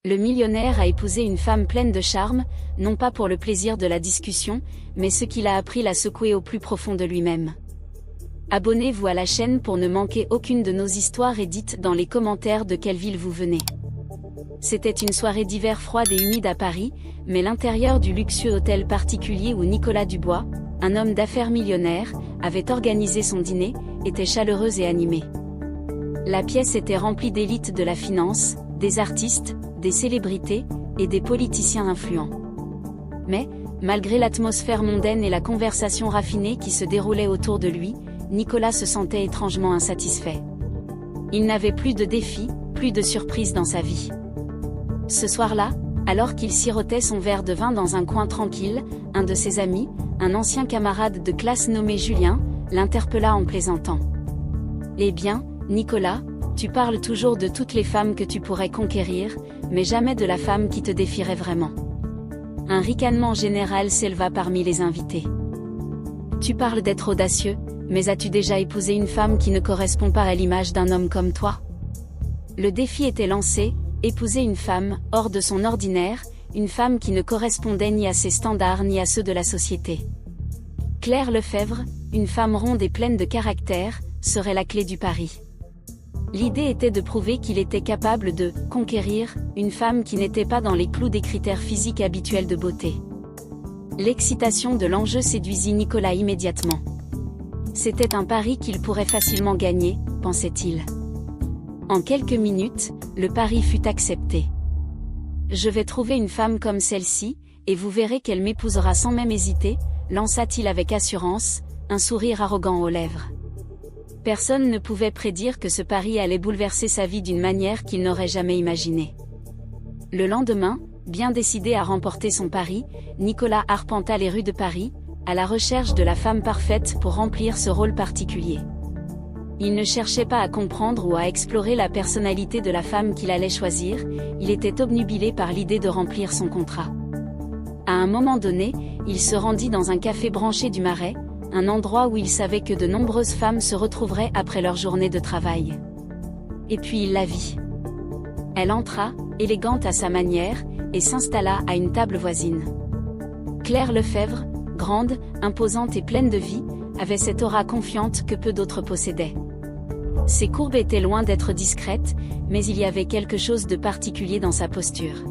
Le millionnaire a épousé une femme pleine de charme, non pas pour le plaisir de la discussion, mais ce qui l'a appris l'a secoué au plus profond de lui-même. Abonnez-vous à la chaîne pour ne manquer aucune de nos histoires et dites dans les commentaires de quelle ville vous venez. C'était une soirée d'hiver froide et humide à Paris, mais l'intérieur du luxueux hôtel particulier où Nicolas Dubois, un homme d'affaires millionnaire, avait organisé son dîner, était chaleureuse et animée. La pièce était remplie d'élites de la finance, des artistes, des célébrités, et des politiciens influents. Mais, malgré l'atmosphère mondaine et la conversation raffinée qui se déroulait autour de lui, Nicolas se sentait étrangement insatisfait. Il n'avait plus de défis, plus de surprises dans sa vie. Ce soir-là, alors qu'il sirotait son verre de vin dans un coin tranquille, un de ses amis, un ancien camarade de classe nommé Julien, l'interpella en plaisantant. « Eh bien, Nicolas, tu parles toujours de toutes les femmes que tu pourrais conquérir, mais jamais de la femme qui te défierait vraiment. » Un ricanement général s'éleva parmi les invités. « Tu parles d'être audacieux, mais as-tu déjà épousé une femme qui ne correspond pas à l'image d'un homme comme toi ?» Le défi était lancé, épouser une femme, hors de son ordinaire, une femme qui ne correspondait ni à ses standards ni à ceux de la société. Claire Lefebvre, une femme ronde et pleine de caractère, serait la clé du pari. L'idée était de prouver qu'il était capable de « conquérir » une femme qui n'était pas dans les clous des critères physiques habituels de beauté. L'excitation de l'enjeu séduisit Nicolas immédiatement. C'était un pari qu'il pourrait facilement gagner, pensait-il. En quelques minutes, le pari fut accepté. « Je vais trouver une femme comme celle-ci, et vous verrez qu'elle m'épousera sans même hésiter », lança-t-il avec assurance, un sourire arrogant aux lèvres. Personne ne pouvait prédire que ce pari allait bouleverser sa vie d'une manière qu'il n'aurait jamais imaginée. Le lendemain, bien décidé à remporter son pari, Nicolas arpenta les rues de Paris, à la recherche de la femme parfaite pour remplir ce rôle particulier. Il ne cherchait pas à comprendre ou à explorer la personnalité de la femme qu'il allait choisir, il était obnubilé par l'idée de remplir son contrat. À un moment donné, il se rendit dans un café branché du Marais, un endroit où il savait que de nombreuses femmes se retrouveraient après leur journée de travail. Et puis il la vit. Elle entra, élégante à sa manière, et s'installa à une table voisine. Claire Lefebvre, grande, imposante et pleine de vie, avait cette aura confiante que peu d'autres possédaient. Ses courbes étaient loin d'être discrètes, mais il y avait quelque chose de particulier dans sa posture.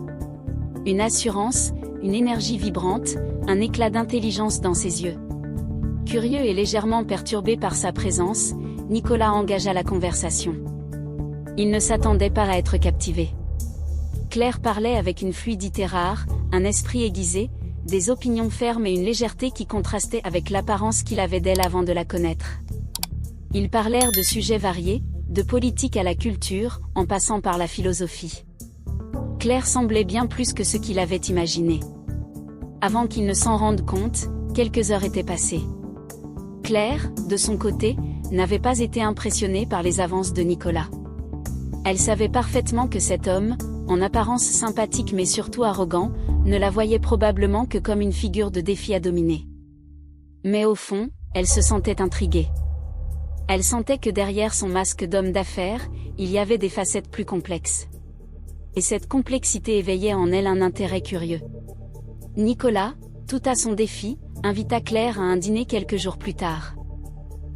Une assurance, une énergie vibrante, un éclat d'intelligence dans ses yeux. Curieux et légèrement perturbé par sa présence, Nicolas engagea la conversation. Il ne s'attendait pas à être captivé. Claire parlait avec une fluidité rare, un esprit aiguisé, des opinions fermes et une légèreté qui contrastait avec l'apparence qu'il avait d'elle avant de la connaître. Ils parlèrent de sujets variés, de politique à la culture, en passant par la philosophie. Claire semblait bien plus que ce qu'il avait imaginé. Avant qu'il ne s'en rende compte, quelques heures étaient passées. Claire, de son côté, n'avait pas été impressionnée par les avances de Nicolas. Elle savait parfaitement que cet homme, en apparence sympathique mais surtout arrogant, ne la voyait probablement que comme une figure de défi à dominer. Mais au fond, elle se sentait intriguée. Elle sentait que derrière son masque d'homme d'affaires, il y avait des facettes plus complexes. Et cette complexité éveillait en elle un intérêt curieux. Nicolas, tout à son défi, invita Claire à un dîner quelques jours plus tard.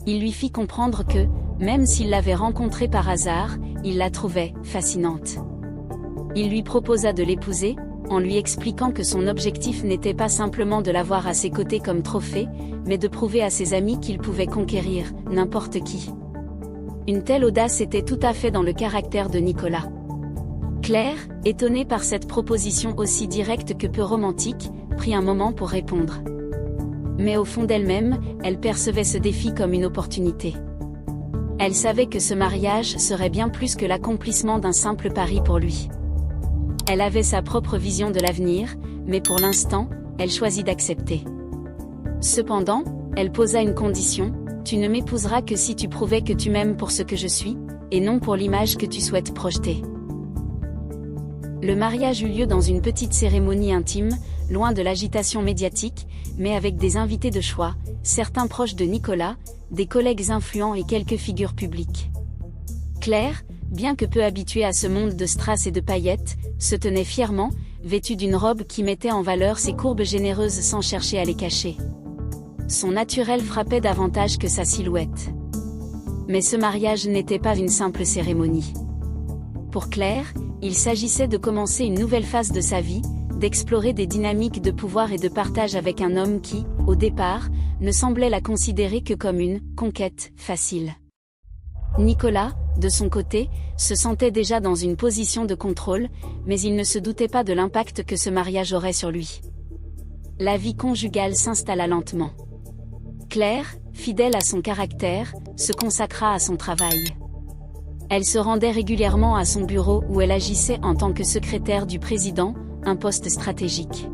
Il lui fit comprendre que, même s'il l'avait rencontrée par hasard, il la trouvait fascinante. Il lui proposa de l'épouser, en lui expliquant que son objectif n'était pas simplement de l'avoir à ses côtés comme trophée, mais de prouver à ses amis qu'il pouvait conquérir n'importe qui. Une telle audace était tout à fait dans le caractère de Nicolas. Claire, étonnée par cette proposition aussi directe que peu romantique, prit un moment pour répondre. Mais au fond d'elle-même, elle percevait ce défi comme une opportunité. Elle savait que ce mariage serait bien plus que l'accomplissement d'un simple pari pour lui. Elle avait sa propre vision de l'avenir, mais pour l'instant, elle choisit d'accepter. Cependant, elle posa une condition, « Tu ne m'épouseras que si tu prouvais que tu m'aimes pour ce que je suis, et non pour l'image que tu souhaites projeter. » Le mariage eut lieu dans une petite cérémonie intime, loin de l'agitation médiatique, mais avec des invités de choix, certains proches de Nicolas, des collègues influents et quelques figures publiques. Claire, bien que peu habitué à ce monde de strass et de paillettes, se tenait fièrement, vêtu d'une robe qui mettait en valeur ses courbes généreuses sans chercher à les cacher. Son naturel frappait davantage que sa silhouette. Mais ce mariage n'était pas une simple cérémonie. Pour Claire, il s'agissait de commencer une nouvelle phase de sa vie, d'explorer des dynamiques de pouvoir et de partage avec un homme qui, au départ, ne semblait la considérer que comme une « conquête » facile. Nicolas, de son côté, se sentait déjà dans une position de contrôle, mais il ne se doutait pas de l'impact que ce mariage aurait sur lui. La vie conjugale s'installa lentement. Claire, fidèle à son caractère, se consacra à son travail. Elle se rendait régulièrement à son bureau où elle agissait en tant que secrétaire du président, un poste stratégique.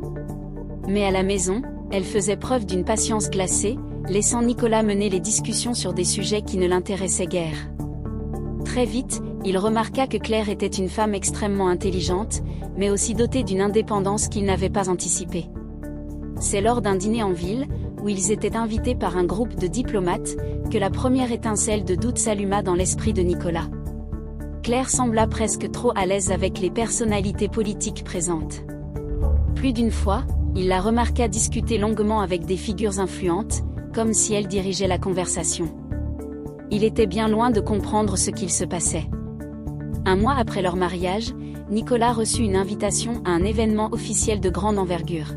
Mais à la maison, elle faisait preuve d'une patience glacée, laissant Nicolas mener les discussions sur des sujets qui ne l'intéressaient guère. Très vite, il remarqua que Claire était une femme extrêmement intelligente, mais aussi dotée d'une indépendance qu'il n'avait pas anticipée. C'est lors d'un dîner en ville, où ils étaient invités par un groupe de diplomates, que la première étincelle de doute s'alluma dans l'esprit de Nicolas. Claire sembla presque trop à l'aise avec les personnalités politiques présentes. Plus d'une fois, il la remarqua discuter longuement avec des figures influentes, comme si elle dirigeait la conversation. Il était bien loin de comprendre ce qu'il se passait. Un mois après leur mariage, Nicolas reçut une invitation à un événement officiel de grande envergure.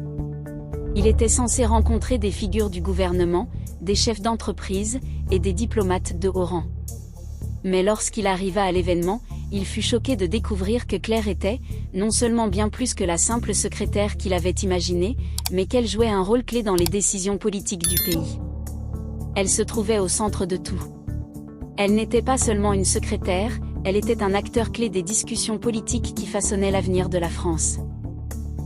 Il était censé rencontrer des figures du gouvernement, des chefs d'entreprise, et des diplomates de haut rang. Mais lorsqu'il arriva à l'événement, il fut choqué de découvrir que Claire était, non seulement bien plus que la simple secrétaire qu'il avait imaginée, mais qu'elle jouait un rôle clé dans les décisions politiques du pays. Elle se trouvait au centre de tout. Elle n'était pas seulement une secrétaire, elle était un acteur clé des discussions politiques qui façonnaient l'avenir de la France.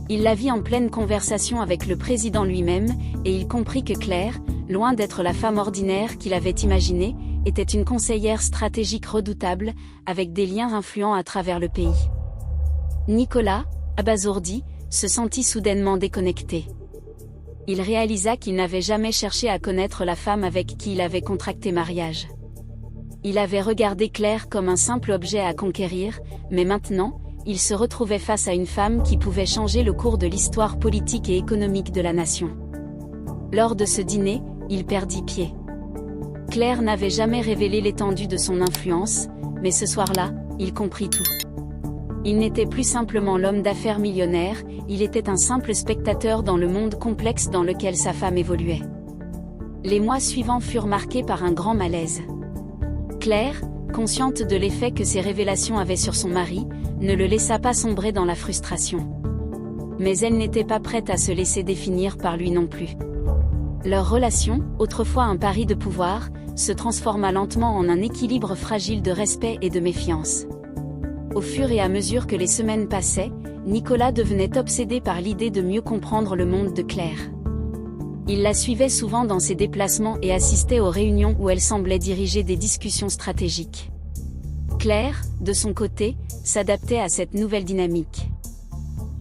Il la vit en pleine conversation avec le président lui-même, et il comprit que Claire, loin d'être la femme ordinaire qu'il avait imaginée, était une conseillère stratégique redoutable, avec des liens influents à travers le pays. Nicolas, abasourdi, se sentit soudainement déconnecté. Il réalisa qu'il n'avait jamais cherché à connaître la femme avec qui il avait contracté mariage. Il avait regardé Claire comme un simple objet à conquérir, mais maintenant, il se retrouvait face à une femme qui pouvait changer le cours de l'histoire politique et économique de la nation. Lors de ce dîner, il perdit pied. Claire n'avait jamais révélé l'étendue de son influence, mais ce soir-là, il comprit tout. Il n'était plus simplement l'homme d'affaires millionnaire, il était un simple spectateur dans le monde complexe dans lequel sa femme évoluait. Les mois suivants furent marqués par un grand malaise. Claire, consciente de l'effet que ces révélations avaient sur son mari, ne le laissa pas sombrer dans la frustration. Mais elle n'était pas prête à se laisser définir par lui non plus. Leur relation, autrefois un pari de pouvoir, se transforma lentement en un équilibre fragile de respect et de méfiance. Au fur et à mesure que les semaines passaient, Nicolas devenait obsédé par l'idée de mieux comprendre le monde de Claire. Il la suivait souvent dans ses déplacements et assistait aux réunions où elle semblait diriger des discussions stratégiques. Claire, de son côté, s'adaptait à cette nouvelle dynamique.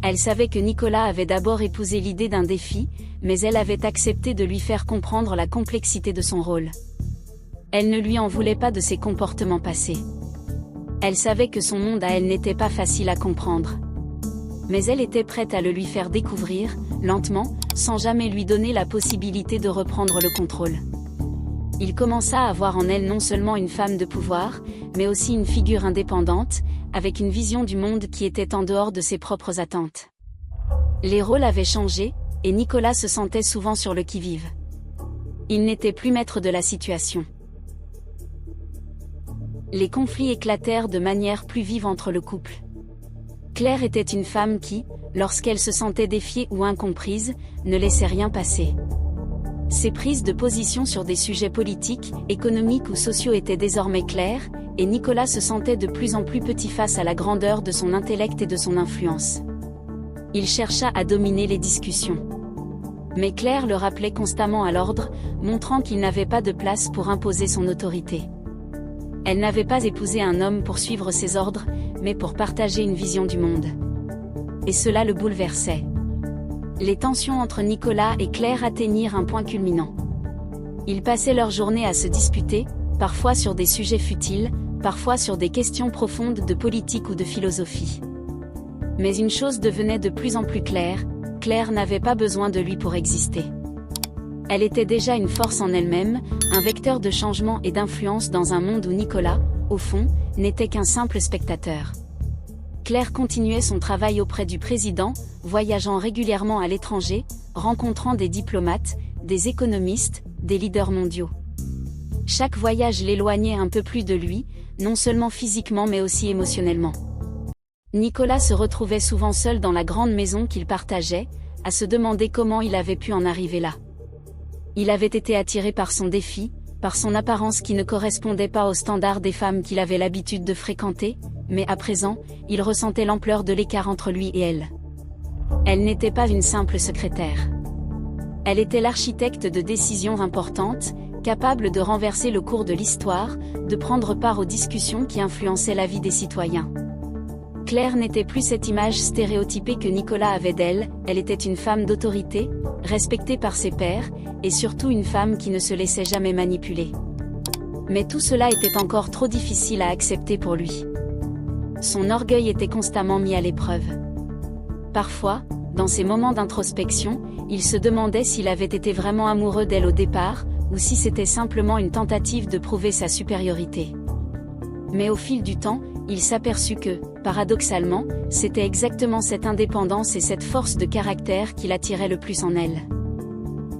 Elle savait que Nicolas avait d'abord épousé l'idée d'un défi, mais elle avait accepté de lui faire comprendre la complexité de son rôle. Elle ne lui en voulait pas de ses comportements passés. Elle savait que son monde à elle n'était pas facile à comprendre. Mais elle était prête à le lui faire découvrir, lentement, sans jamais lui donner la possibilité de reprendre le contrôle. Il commença à voir en elle non seulement une femme de pouvoir, mais aussi une figure indépendante, avec une vision du monde qui était en dehors de ses propres attentes. Les rôles avaient changé, et Nicolas se sentait souvent sur le qui-vive. Il n'était plus maître de la situation. Les conflits éclatèrent de manière plus vive entre le couple. Claire était une femme qui, lorsqu'elle se sentait défiée ou incomprise, ne laissait rien passer. Ses prises de position sur des sujets politiques, économiques ou sociaux étaient désormais claires, et Nicolas se sentait de plus en plus petit face à la grandeur de son intellect et de son influence. Il chercha à dominer les discussions. Mais Claire le rappelait constamment à l'ordre, montrant qu'il n'avait pas de place pour imposer son autorité. Elle n'avait pas épousé un homme pour suivre ses ordres, mais pour partager une vision du monde. Et cela le bouleversait. Les tensions entre Nicolas et Claire atteignirent un point culminant. Ils passaient leur journée à se disputer, parfois sur des sujets futiles, parfois sur des questions profondes de politique ou de philosophie. Mais une chose devenait de plus en plus claire, Claire n'avait pas besoin de lui pour exister. Elle était déjà une force en elle-même, un vecteur de changement et d'influence dans un monde où Nicolas, au fond, n'était qu'un simple spectateur. Claire continuait son travail auprès du président, voyageant régulièrement à l'étranger, rencontrant des diplomates, des économistes, des leaders mondiaux. Chaque voyage l'éloignait un peu plus de lui, non seulement physiquement mais aussi émotionnellement. Nicolas se retrouvait souvent seul dans la grande maison qu'il partageait, à se demander comment il avait pu en arriver là. Il avait été attiré par son défi, par son apparence qui ne correspondait pas aux standards des femmes qu'il avait l'habitude de fréquenter, mais à présent, il ressentait l'ampleur de l'écart entre lui et elle. Elle n'était pas une simple secrétaire. Elle était l'architecte de décisions importantes, capable de renverser le cours de l'histoire, de prendre part aux discussions qui influençaient la vie des citoyens. Claire n'était plus cette image stéréotypée que Nicolas avait d'elle, elle était une femme d'autorité, respectée par ses pairs, et surtout une femme qui ne se laissait jamais manipuler. Mais tout cela était encore trop difficile à accepter pour lui. Son orgueil était constamment mis à l'épreuve. Parfois, dans ces moments d'introspection, il se demandait s'il avait été vraiment amoureux d'elle au départ, ou si c'était simplement une tentative de prouver sa supériorité. Mais au fil du temps, il s'aperçut que, paradoxalement, c'était exactement cette indépendance et cette force de caractère qui l'attiraient le plus en elle.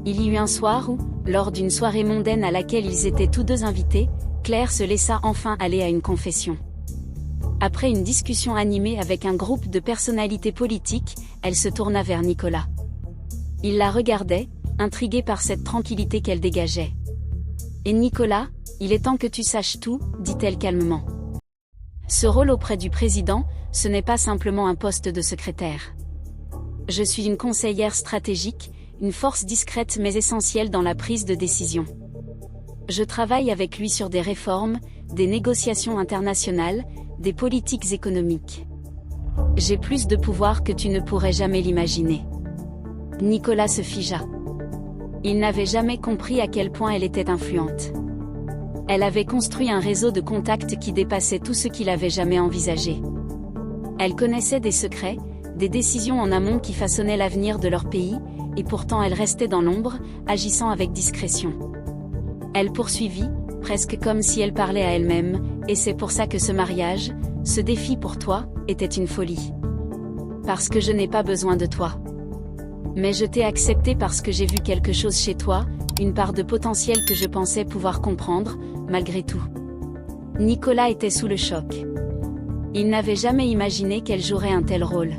Il y eut un soir où, lors d'une soirée mondaine à laquelle ils étaient tous deux invités, Claire se laissa enfin aller à une confession. Après une discussion animée avec un groupe de personnalités politiques, elle se tourna vers Nicolas. Il la regardait, intrigué par cette tranquillité qu'elle dégageait. « Et Nicolas, il est temps que tu saches tout, dit-elle calmement. Ce rôle auprès du président, ce n'est pas simplement un poste de secrétaire. Je suis une conseillère stratégique, une force discrète mais essentielle dans la prise de décision. Je travaille avec lui sur des réformes, des négociations internationales, des politiques économiques. J'ai plus de pouvoir que tu ne pourrais jamais l'imaginer. » Nicolas se figea. Il n'avait jamais compris à quel point elle était influente. Elle avait construit un réseau de contacts qui dépassait tout ce qu'il avait jamais envisagé. Elle connaissait des secrets, des décisions en amont qui façonnaient l'avenir de leur pays, et pourtant elle restait dans l'ombre, agissant avec discrétion. Elle poursuivit, presque comme si elle parlait à elle-même, et c'est pour ça que ce mariage, ce défi pour toi, était une folie. Parce que je n'ai pas besoin de toi. Mais je t'ai accepté parce que j'ai vu quelque chose chez toi, une part de potentiel que je pensais pouvoir comprendre, malgré tout. Nicolas était sous le choc. Il n'avait jamais imaginé qu'elle jouerait un tel rôle.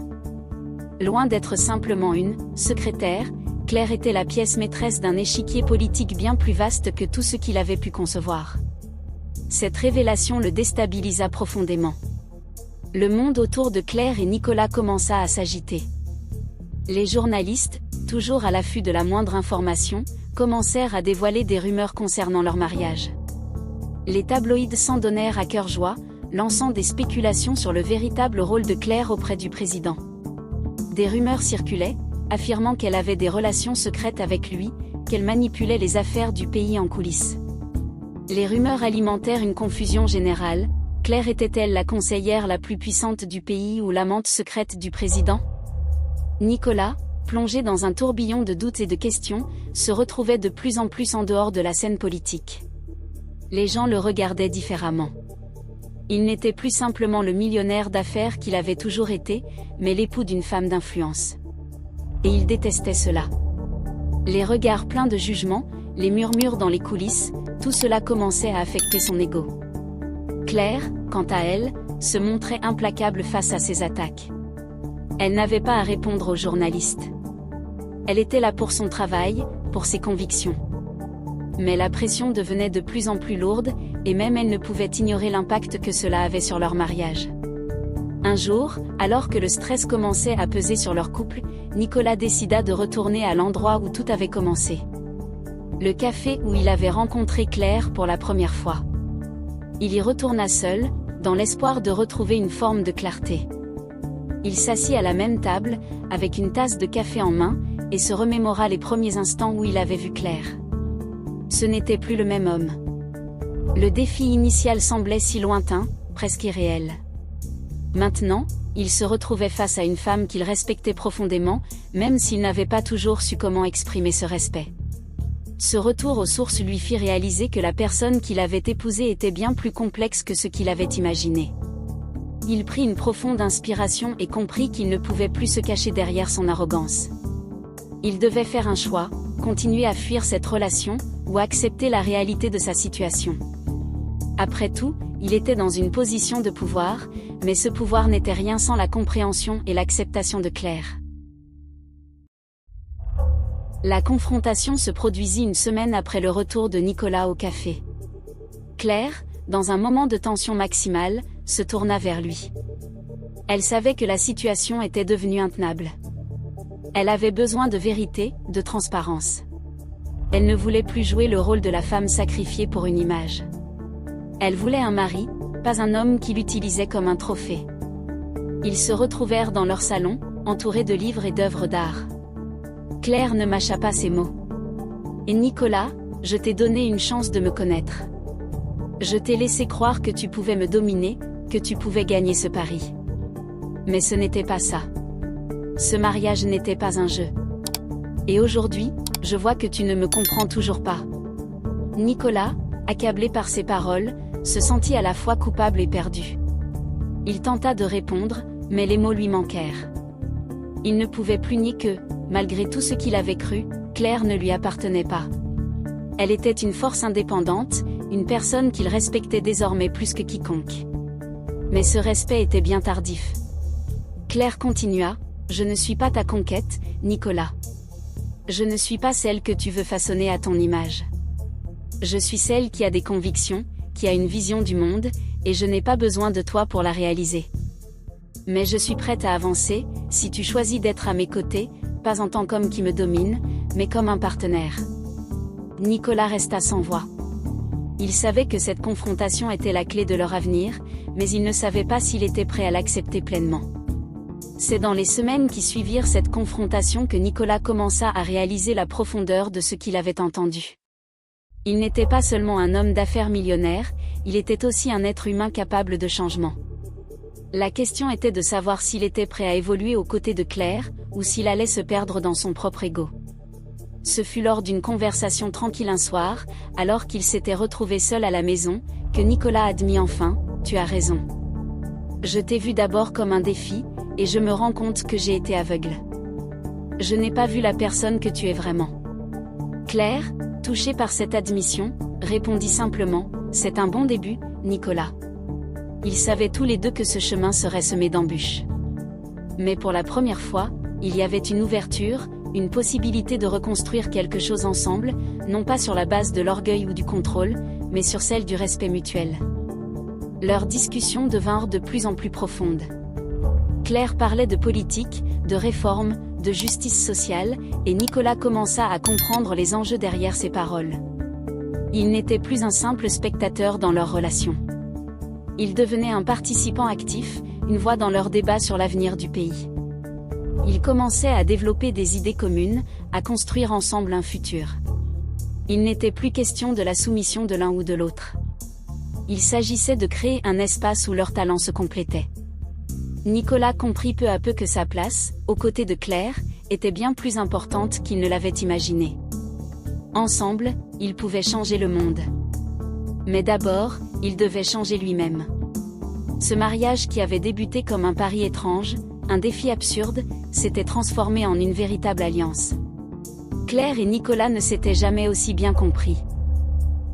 Loin d'être simplement une secrétaire, Claire était la pièce maîtresse d'un échiquier politique bien plus vaste que tout ce qu'il avait pu concevoir. Cette révélation le déstabilisa profondément. Le monde autour de Claire et Nicolas commença à s'agiter. Les journalistes, toujours à l'affût de la moindre information, commencèrent à dévoiler des rumeurs concernant leur mariage. Les tabloïds s'en donnèrent à cœur joie, lançant des spéculations sur le véritable rôle de Claire auprès du président. Des rumeurs circulaient, affirmant qu'elle avait des relations secrètes avec lui, qu'elle manipulait les affaires du pays en coulisses. Les rumeurs alimentèrent une confusion générale. Claire était-elle la conseillère la plus puissante du pays ou l'amante secrète du président ? Nicolas, plongé dans un tourbillon de doutes et de questions, se retrouvait de plus en plus en dehors de la scène politique. Les gens le regardaient différemment. Il n'était plus simplement le millionnaire d'affaires qu'il avait toujours été, mais l'époux d'une femme d'influence. Et il détestait cela. Les regards pleins de jugement, les murmures dans les coulisses, tout cela commençait à affecter son ego. Claire, quant à elle, se montrait implacable face à ces attaques. Elle n'avait pas à répondre aux journalistes. Elle était là pour son travail, pour ses convictions. Mais la pression devenait de plus en plus lourde, et même elle ne pouvait ignorer l'impact que cela avait sur leur mariage. Un jour, alors que le stress commençait à peser sur leur couple, Nicolas décida de retourner à l'endroit où tout avait commencé. Le café où il avait rencontré Claire pour la première fois. Il y retourna seul, dans l'espoir de retrouver une forme de clarté. Il s'assit à la même table, avec une tasse de café en main, et se remémora les premiers instants où il avait vu Claire. Ce n'était plus le même homme. Le défi initial semblait si lointain, presque irréel. Maintenant, il se retrouvait face à une femme qu'il respectait profondément, même s'il n'avait pas toujours su comment exprimer ce respect. Ce retour aux sources lui fit réaliser que la personne qu'il avait épousée était bien plus complexe que ce qu'il avait imaginé. Il prit une profonde inspiration et comprit qu'il ne pouvait plus se cacher derrière son arrogance. Il devait faire un choix, continuer à fuir cette relation, ou accepter la réalité de sa situation. Après tout, il était dans une position de pouvoir, mais ce pouvoir n'était rien sans la compréhension et l'acceptation de Claire. La confrontation se produisit une semaine après le retour de Nicolas au café. Claire, dans un moment de tension maximale, se tourna vers lui. Elle savait que la situation était devenue intenable. Elle avait besoin de vérité, de transparence. Elle ne voulait plus jouer le rôle de la femme sacrifiée pour une image. Elle voulait un mari, pas un homme qui l'utilisait comme un trophée. Ils se retrouvèrent dans leur salon, entourés de livres et d'œuvres d'art. Claire ne mâcha pas ses mots. « Et Nicolas, je t'ai donné une chance de me connaître. Je t'ai laissé croire que tu pouvais me dominer, que tu pouvais gagner ce pari. Mais ce n'était pas ça. Ce mariage n'était pas un jeu. Et aujourd'hui, je vois que tu ne me comprends toujours pas. » Nicolas, accablé par ces paroles, se sentit à la fois coupable et perdu. Il tenta de répondre, mais les mots lui manquèrent. Il ne pouvait plus nier que, malgré tout ce qu'il avait cru, Claire ne lui appartenait pas. Elle était une force indépendante, une personne qu'il respectait désormais plus que quiconque. Mais ce respect était bien tardif. Claire continua, « Je ne suis pas ta conquête, Nicolas. Je ne suis pas celle que tu veux façonner à ton image. Je suis celle qui a des convictions, qui a une vision du monde, et je n'ai pas besoin de toi pour la réaliser. Mais je suis prête à avancer, si tu choisis d'être à mes côtés, pas en tant qu'homme qui me domine, mais comme un partenaire. » Nicolas resta sans voix. Il savait que cette confrontation était la clé de leur avenir, mais il ne savait pas s'il était prêt à l'accepter pleinement. C'est dans les semaines qui suivirent cette confrontation que Nicolas commença à réaliser la profondeur de ce qu'il avait entendu. Il n'était pas seulement un homme d'affaires millionnaire, il était aussi un être humain capable de changement. La question était de savoir s'il était prêt à évoluer aux côtés de Claire, ou s'il allait se perdre dans son propre ego. Ce fut lors d'une conversation tranquille un soir, alors qu'il s'était retrouvé seul à la maison, que Nicolas admit enfin, « Tu as raison. Je t'ai vu d'abord comme un défi, et je me rends compte que j'ai été aveugle. Je n'ai pas vu la personne que tu es vraiment. » Claire, touchée par cette admission, répondit simplement, « C'est un bon début, Nicolas. » Ils savaient tous les deux que ce chemin serait semé d'embûches. Mais pour la première fois, il y avait une ouverture, une possibilité de reconstruire quelque chose ensemble, non pas sur la base de l'orgueil ou du contrôle, mais sur celle du respect mutuel. Leurs discussions devinrent de plus en plus profondes. Claire parlait de politique, de réforme, de justice sociale, et Nicolas commença à comprendre les enjeux derrière ses paroles. Il n'était plus un simple spectateur dans leur relation. Il devenait un participant actif, une voix dans leur débat sur l'avenir du pays. Ils commençaient à développer des idées communes, à construire ensemble un futur. Il n'était plus question de la soumission de l'un ou de l'autre. Il s'agissait de créer un espace où leurs talents se complétaient. Nicolas comprit peu à peu que sa place, aux côtés de Claire, était bien plus importante qu'il ne l'avait imaginé. Ensemble, ils pouvaient changer le monde. Mais d'abord, il devait changer lui-même. Ce mariage qui avait débuté comme un pari étrange, un défi absurde, s'était transformé en une véritable alliance. Claire et Nicolas ne s'étaient jamais aussi bien compris.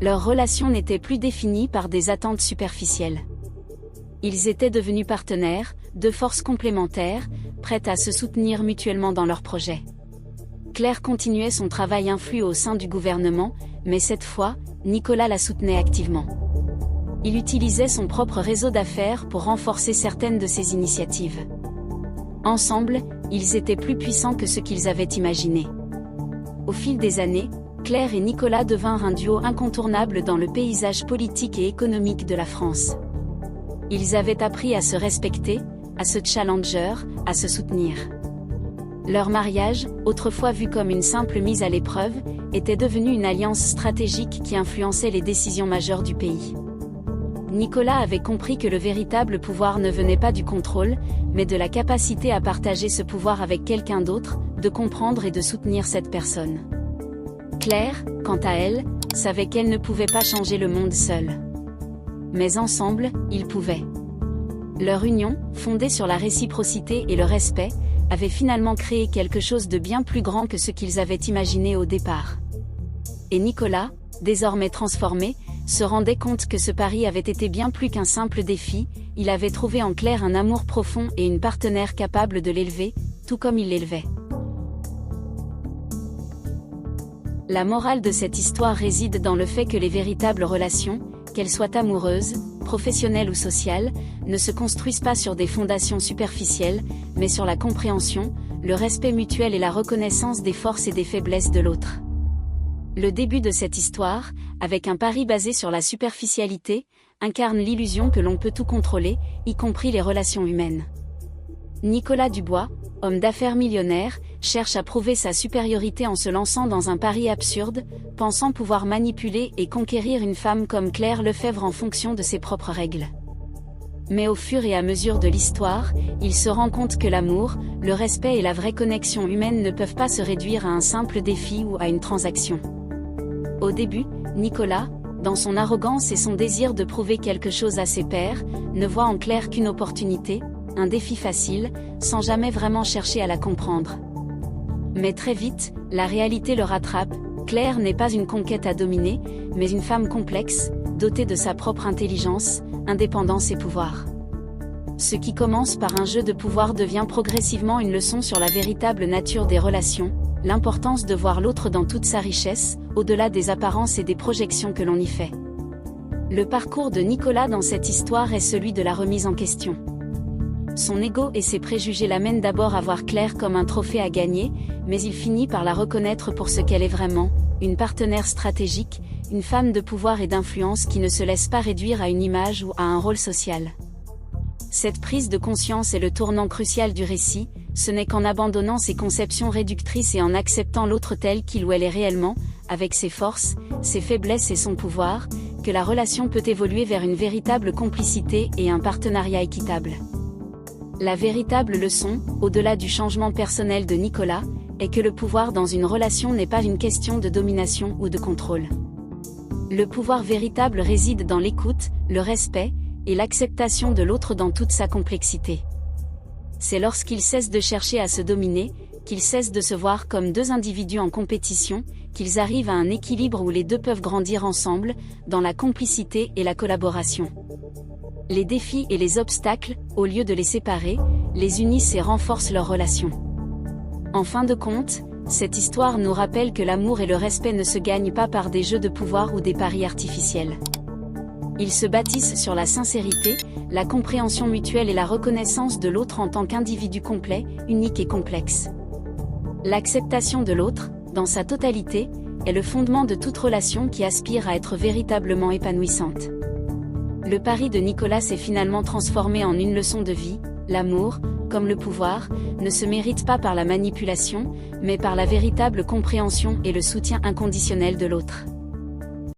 Leur relation n'était plus définie par des attentes superficielles. Ils étaient devenus partenaires, deux forces complémentaires, prêtes à se soutenir mutuellement dans leurs projets. Claire continuait son travail influent au sein du gouvernement, mais cette fois, Nicolas la soutenait activement. Il utilisait son propre réseau d'affaires pour renforcer certaines de ses initiatives. Ensemble, ils étaient plus puissants que ce qu'ils avaient imaginé. Au fil des années, Claire et Nicolas devinrent un duo incontournable dans le paysage politique et économique de la France. Ils avaient appris à se respecter, à se challenger, à se soutenir. Leur mariage, autrefois vu comme une simple mise à l'épreuve, était devenu une alliance stratégique qui influençait les décisions majeures du pays. Nicolas avait compris que le véritable pouvoir ne venait pas du contrôle, mais de la capacité à partager ce pouvoir avec quelqu'un d'autre, de comprendre et de soutenir cette personne. Claire, quant à elle, savait qu'elle ne pouvait pas changer le monde seule. Mais ensemble, ils pouvaient. Leur union, fondée sur la réciprocité et le respect, avait finalement créé quelque chose de bien plus grand que ce qu'ils avaient imaginé au départ. Et Nicolas, désormais transformé, se rendait compte que ce pari avait été bien plus qu'un simple défi, il avait trouvé en Claire un amour profond et une partenaire capable de l'élever, tout comme il l'élevait. La morale de cette histoire réside dans le fait que les véritables relations, qu'elles soient amoureuses, professionnelles ou sociales, ne se construisent pas sur des fondations superficielles, mais sur la compréhension, le respect mutuel et la reconnaissance des forces et des faiblesses de l'autre. Le début de cette histoire, avec un pari basé sur la superficialité, incarne l'illusion que l'on peut tout contrôler, y compris les relations humaines. Nicolas Dubois, homme d'affaires millionnaire, cherche à prouver sa supériorité en se lançant dans un pari absurde, pensant pouvoir manipuler et conquérir une femme comme Claire Lefebvre en fonction de ses propres règles. Mais au fur et à mesure de l'histoire, il se rend compte que l'amour, le respect et la vraie connexion humaine ne peuvent pas se réduire à un simple défi ou à une transaction. Au début, Nicolas, dans son arrogance et son désir de prouver quelque chose à ses pairs, ne voit en Claire qu'une opportunité, un défi facile, sans jamais vraiment chercher à la comprendre. Mais très vite, la réalité le rattrape, Claire n'est pas une conquête à dominer, mais une femme complexe, dotée de sa propre intelligence, indépendance et pouvoir. Ce qui commence par un jeu de pouvoir devient progressivement une leçon sur la véritable nature des relations, l'importance de voir l'autre dans toute sa richesse, au-delà des apparences et des projections que l'on y fait. Le parcours de Nicolas dans cette histoire est celui de la remise en question. Son ego et ses préjugés l'amènent d'abord à voir Claire comme un trophée à gagner, mais il finit par la reconnaître pour ce qu'elle est vraiment, une partenaire stratégique, une femme de pouvoir et d'influence qui ne se laisse pas réduire à une image ou à un rôle social. Cette prise de conscience est le tournant crucial du récit, ce n'est qu'en abandonnant ses conceptions réductrices et en acceptant l'autre tel qu'il ou elle est réellement, avec ses forces, ses faiblesses et son pouvoir, que la relation peut évoluer vers une véritable complicité et un partenariat équitable. La véritable leçon, au-delà du changement personnel de Nicolas, est que le pouvoir dans une relation n'est pas une question de domination ou de contrôle. Le pouvoir véritable réside dans l'écoute, le respect, et l'acceptation de l'autre dans toute sa complexité. C'est lorsqu'ils cessent de chercher à se dominer, qu'ils cessent de se voir comme deux individus en compétition, qu'ils arrivent à un équilibre où les deux peuvent grandir ensemble, dans la complicité et la collaboration. Les défis et les obstacles, au lieu de les séparer, les unissent et renforcent leur relation. En fin de compte, cette histoire nous rappelle que l'amour et le respect ne se gagnent pas par des jeux de pouvoir ou des paris artificiels. Ils se bâtissent sur la sincérité, la compréhension mutuelle et la reconnaissance de l'autre en tant qu'individu complet, unique et complexe. L'acceptation de l'autre, dans sa totalité, est le fondement de toute relation qui aspire à être véritablement épanouissante. Le pari de Nicolas s'est finalement transformé en une leçon de vie, l'amour, comme le pouvoir, ne se mérite pas par la manipulation, mais par la véritable compréhension et le soutien inconditionnel de l'autre.